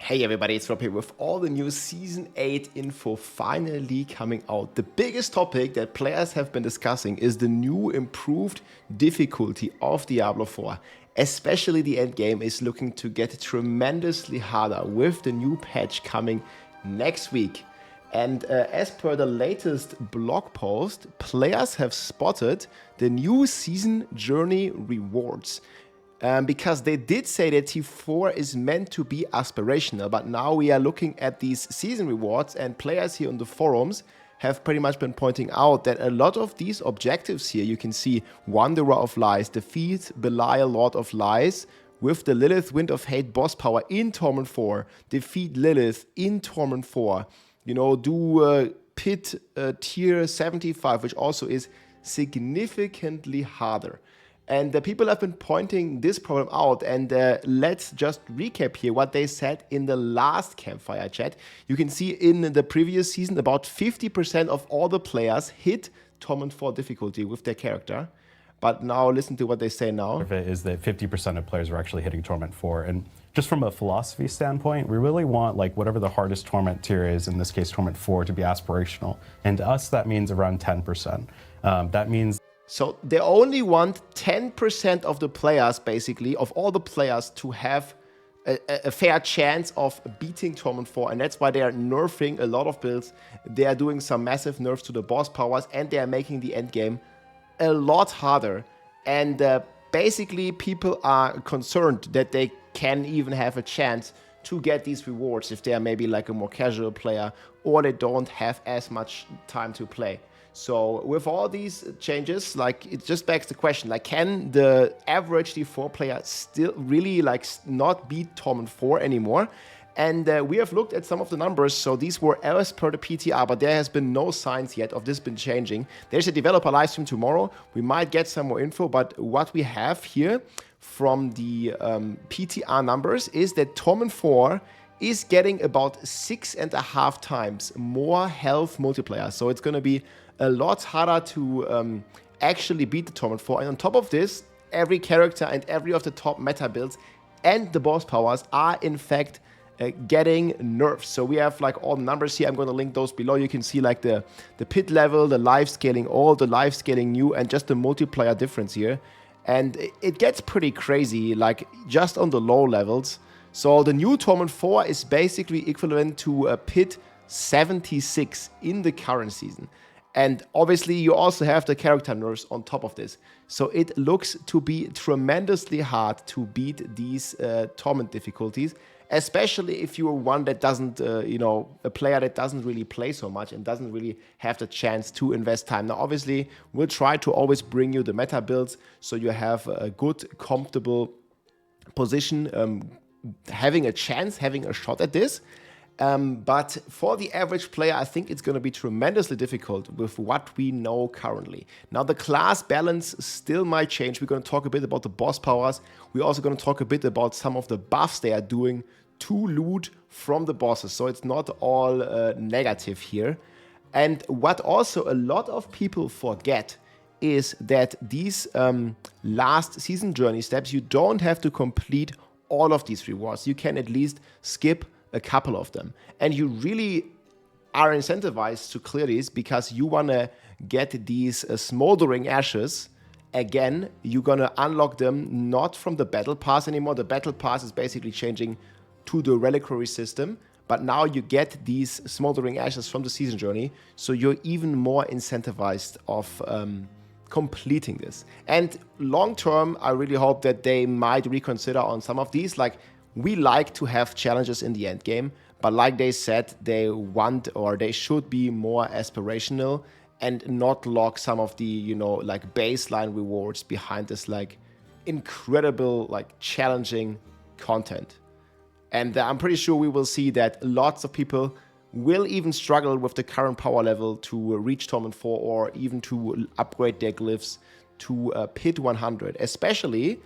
Hey everybody, it's Rob here with all the new Season 8 info finally coming out. The biggest topic that players have been discussing is the new improved difficulty of Diablo 4. Especially the endgame is looking to get tremendously harder with the new patch coming next week. And as per the latest blog post, players have spotted the new season journey rewards. Because they did say that T4 is meant to be aspirational, but now we are looking at these season rewards, and players here on the forums have pretty much been pointing out that a lot of these objectives here, you can see Wanderer of Lies, defeat Belial Lord of Lies with the Lilith Wind of Hate boss power in Torment 4, defeat Lilith in Torment 4, you know, do Pit tier 75, which also is significantly harder. And the people have been pointing this problem out, and let's just recap here what they said in the last campfire chat. You can see in the previous season, about 50% of all the players hit Torment 4 difficulty with their character. But now listen to what they say now. Is that 50% of players are actually hitting Torment 4. And just from a philosophy standpoint, we really want like whatever the hardest Torment tier is, in this case Torment 4, to be aspirational. And to us, that means around 10%. That means so they only want 10% of the players, basically, of all the players, to have a fair chance of beating Torment 4. And that's why they are nerfing a lot of builds. They are doing some massive nerfs to the boss powers, and they are making the endgame a lot harder. And basically, people are concerned that they can even have a chance to get these rewards if they are maybe like a more casual player, or they don't have as much time to play. So with all these changes, like, it just begs the question, like, can the average D4 player still really like not beat Torment 4 anymore? And we have looked at some of the numbers. So these were as per the PTR, but there has been no signs yet of this been changing. There's a developer live stream tomorrow. We might get some more info, but what we have here from the PTR numbers is that Torment 4 is getting about 6.5 times more health multiplier. So it's going to be a lot harder to actually beat the Torment 4. And on top of this, every character and every of the top meta builds and the boss powers are in fact getting nerfs. So we have like all the numbers here. I'm going to link those below. You can see like the pit level, the life scaling, all the life scaling new, and just the multiplier difference here. And it gets pretty crazy, like just on the low levels. So the new Torment 4 is basically equivalent to a pit 76 in the current season. And obviously you also have the character nerfs on top of this. So it looks to be tremendously hard to beat these Torment difficulties, especially if you're one that doesn't, you know, a player that doesn't really play so much and doesn't really have the chance to invest time. Now, obviously, we'll try to always bring you the meta builds so you have a good, comfortable position, having a chance, having a shot at this. But for the average player, I think it's going to be tremendously difficult with what we know currently. Now, the class balance still might change. We're going to talk a bit about the boss powers. We're also going to talk a bit about some of the buffs they are doing to loot from the bosses. So it's not all negative here. And what also a lot of people forget is that these last season journey steps, you don't have to complete all of these rewards. You can at least skip a couple of them, and you really are incentivized to clear these because you want to get these smoldering ashes. Again, you're gonna unlock them not from the battle pass anymore. The battle pass is basically changing to the reliquary system, but now you get these smoldering ashes from the season journey, so you're even more incentivized of completing this. And long term, I really hope that they might reconsider on some of these. Like, we like to have challenges in the end game, but like they said, they want, or they should be more aspirational and not lock some of the, you know, like baseline rewards behind this like incredible, like challenging content. And I'm pretty sure we will see that lots of people will even struggle with the current power level to reach Torment 4 or even to upgrade their glyphs to pit 100, especially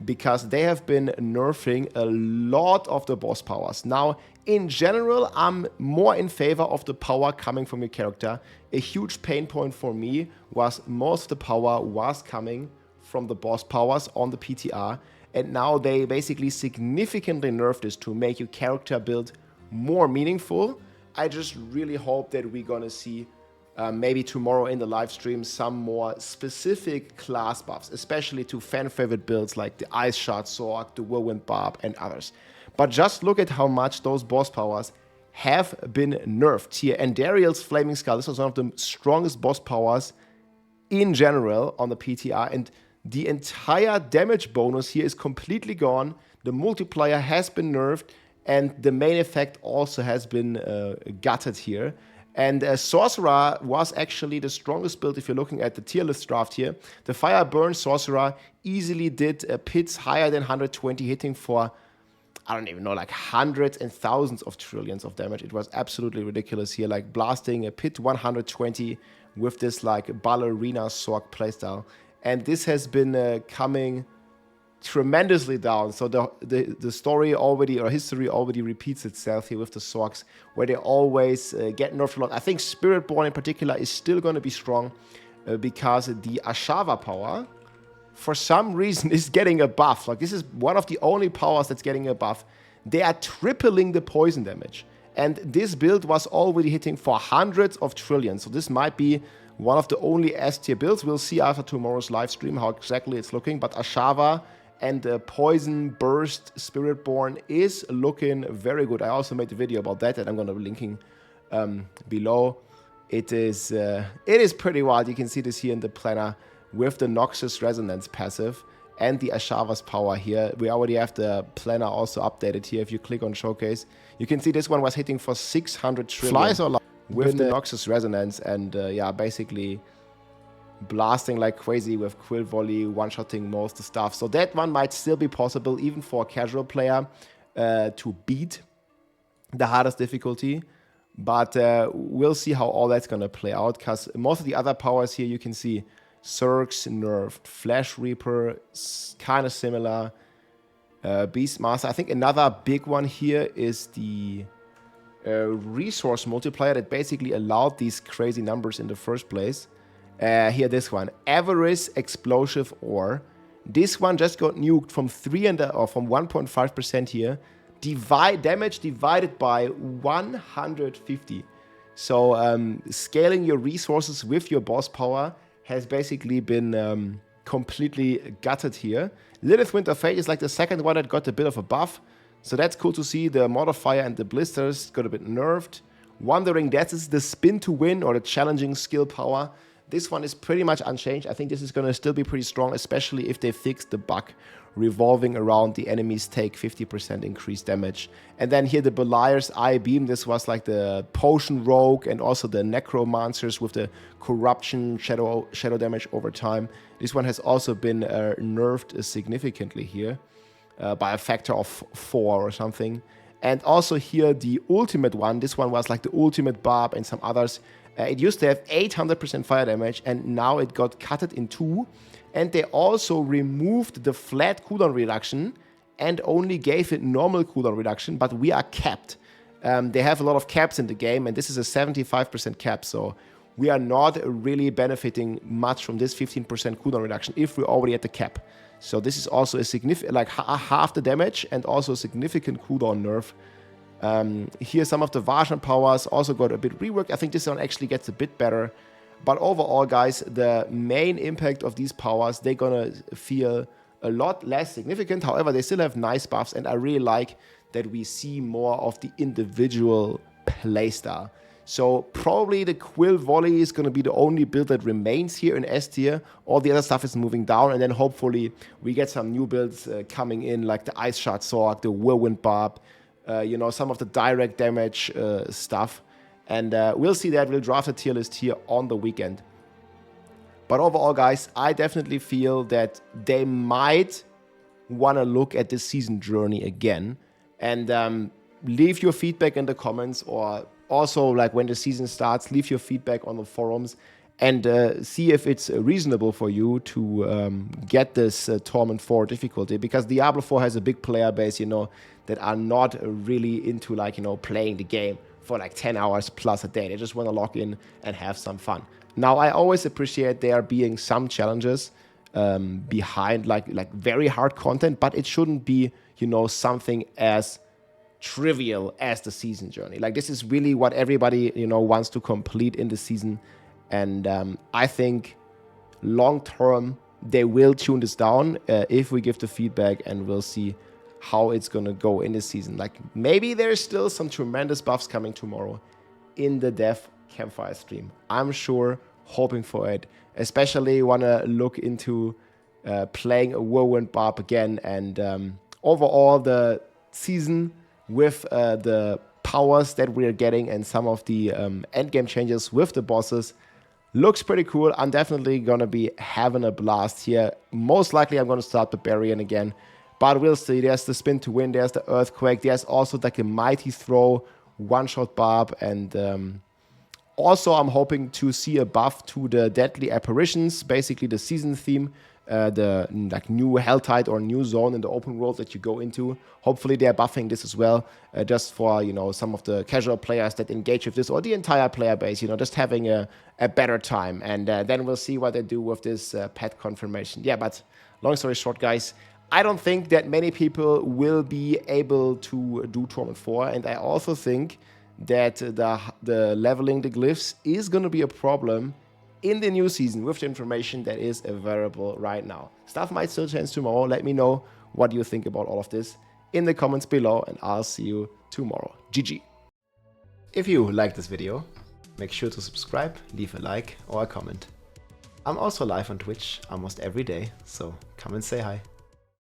because they have been nerfing a lot of the boss powers. Now, in general, I'm more in favor of the power coming from your character. A huge pain point for me was most of the power was coming from the boss powers on the PTR. and now they basically significantly nerfed this to make your character build more meaningful. I just really hope that we're gonna see maybe tomorrow in the live stream some more specific class buffs, especially to fan favorite builds like the Ice Shard Sword, the Whirlwind Barb, and others. But just look at how much those boss powers have been nerfed here. And Dariel's Flaming Skull, this was one of the strongest boss powers in general on the PTR, and the entire damage bonus here is completely gone. The multiplier has been nerfed, and the main effect also has been gutted here. And Sorcerer was actually the strongest build if you're looking at the tier list draft here. The Fire Burn Sorcerer easily did pits higher than 120, hitting for, I don't even know, like hundreds and thousands of trillions of damage. It was absolutely ridiculous here, like blasting a pit 120 with this like ballerina Sorc playstyle. And this has been coming tremendously down. So the story already, or history already repeats itself here with the Sorcs, where they always get nerfed a lot. I think Spiritborn in particular is still going to be strong because the Ashava power, for some reason, is getting a buff. Like, this is one of the only powers that's getting a buff. They are tripling the poison damage. And this build was already hitting for hundreds of trillions. So this might be one of the only S-tier builds. We'll see after tomorrow's live stream how exactly it's looking. But Ashava and the Poison Burst Spiritborn is looking very good. I also made a video about that I'm going to be linking below. It is pretty wild. You can see this here in the planner with the Noxus Resonance passive and the Ashava's power here. We already have the planner also updated here. If you click on Showcase, you can see this one was hitting for 600 trillion. Flies or with the Noxus Resonance, and yeah, basically blasting like crazy with Quill Volley, one-shotting most of the stuff. So that one might still be possible even for a casual player to beat the hardest difficulty. But we'll see how all that's going to play out, because most of the other powers here you can see Zerg's nerfed, Flash Reaper kind of similar, Beastmaster. I think another big one here is the resource multiplier that basically allowed these crazy numbers in the first place. Here, this one, Avarice Explosive Ore. This one just got nuked from 1.5% here. Damage divided by 150. So scaling your resources with your boss power has basically been completely gutted here. Lilith Winter Fate is like the second one that got a bit of a buff. So that's cool to see. The modifier and the blisters got a bit nerfed. Wandering Death is the spin to win, or the challenging skill power. This one is pretty much unchanged. I think this is going to still be pretty strong, especially if they fix the bug revolving around the enemies take 50% increased damage. And then here the Beliar's Eye Beam. This was like the Potion Rogue and also the Necromancers with the Corruption shadow damage over time. This one has also been nerfed significantly here by a factor of 4 or something. And also here the ultimate one. This one was like the Ultimate Barb and some others. It used to have 800% fire damage, and now it got cutted in 2. And they also removed the flat cooldown reduction and only gave it normal cooldown reduction, but we are capped. They have a lot of caps in the game, and this is a 75% cap, so we are not really benefiting much from this 15% cooldown reduction if we're already at the cap. So this is also a significant, like half the damage and also a significant cooldown nerf. Here some of the Varshan powers also got a bit reworked. I think this one actually gets a bit better. But overall, guys, the main impact of these powers, they're gonna feel a lot less significant. However, they still have nice buffs, and I really like that we see more of the individual playstyle. So probably the Quill Volley is gonna be the only build that remains here in S tier. All the other stuff is moving down, and then hopefully we get some new builds coming in, like the Ice Shard Sword, the Whirlwind Barb, you know, some of the direct damage stuff. And we'll see that. We'll draft a tier list here on the weekend. But overall, guys, I definitely feel that they might want to look at this season journey again. And leave your feedback in the comments, or also, like, when the season starts, leave your feedback on the forums and see if it's reasonable for you to get this Torment 4 difficulty. Because Diablo 4 has a big player base, you know, that are not really into, like, you know, playing the game for like 10 hours plus a day. They just want to log in and have some fun. Now, I always appreciate there being some challenges, behind like very hard content, but it shouldn't be, you know, something as trivial as the season journey. Like, this is really what everybody, you know, wants to complete in the season. And I think long term they will tune this down if we give the feedback, and we'll see how it's gonna go in this season. Like, maybe there's still some tremendous buffs coming tomorrow in the dev campfire stream. I'm sure, hoping for it. Especially want to look into playing a Whirlwind Barb again, and overall the season with the powers that we're getting and some of the endgame changes with the bosses looks pretty cool. I'm definitely gonna be having a blast here. Most likely I'm gonna start Barbarian again, but we'll see. There's the spin to win, there's the earthquake, there's also like a mighty throw, one-shot barb, and also I'm hoping to see a buff to the deadly apparitions, basically the season theme, the like new Helltide or new zone in the open world that you go into. Hopefully they're buffing this as well, just for, you know, some of the casual players that engage with this, or the entire player base, you know, just having a better time. And then we'll see what they do with this pet confirmation. Yeah, but long story short, guys, I don't think that many people will be able to do Torment 4, and I also think that the leveling the glyphs is going to be a problem in the new season with the information that is available right now. Stuff might still change tomorrow. Let me know what you think about all of this in the comments below, and I'll see you tomorrow. GG. If you like this video, make sure to subscribe, leave a like or a comment. I'm also live on Twitch almost every day, so come and say hi.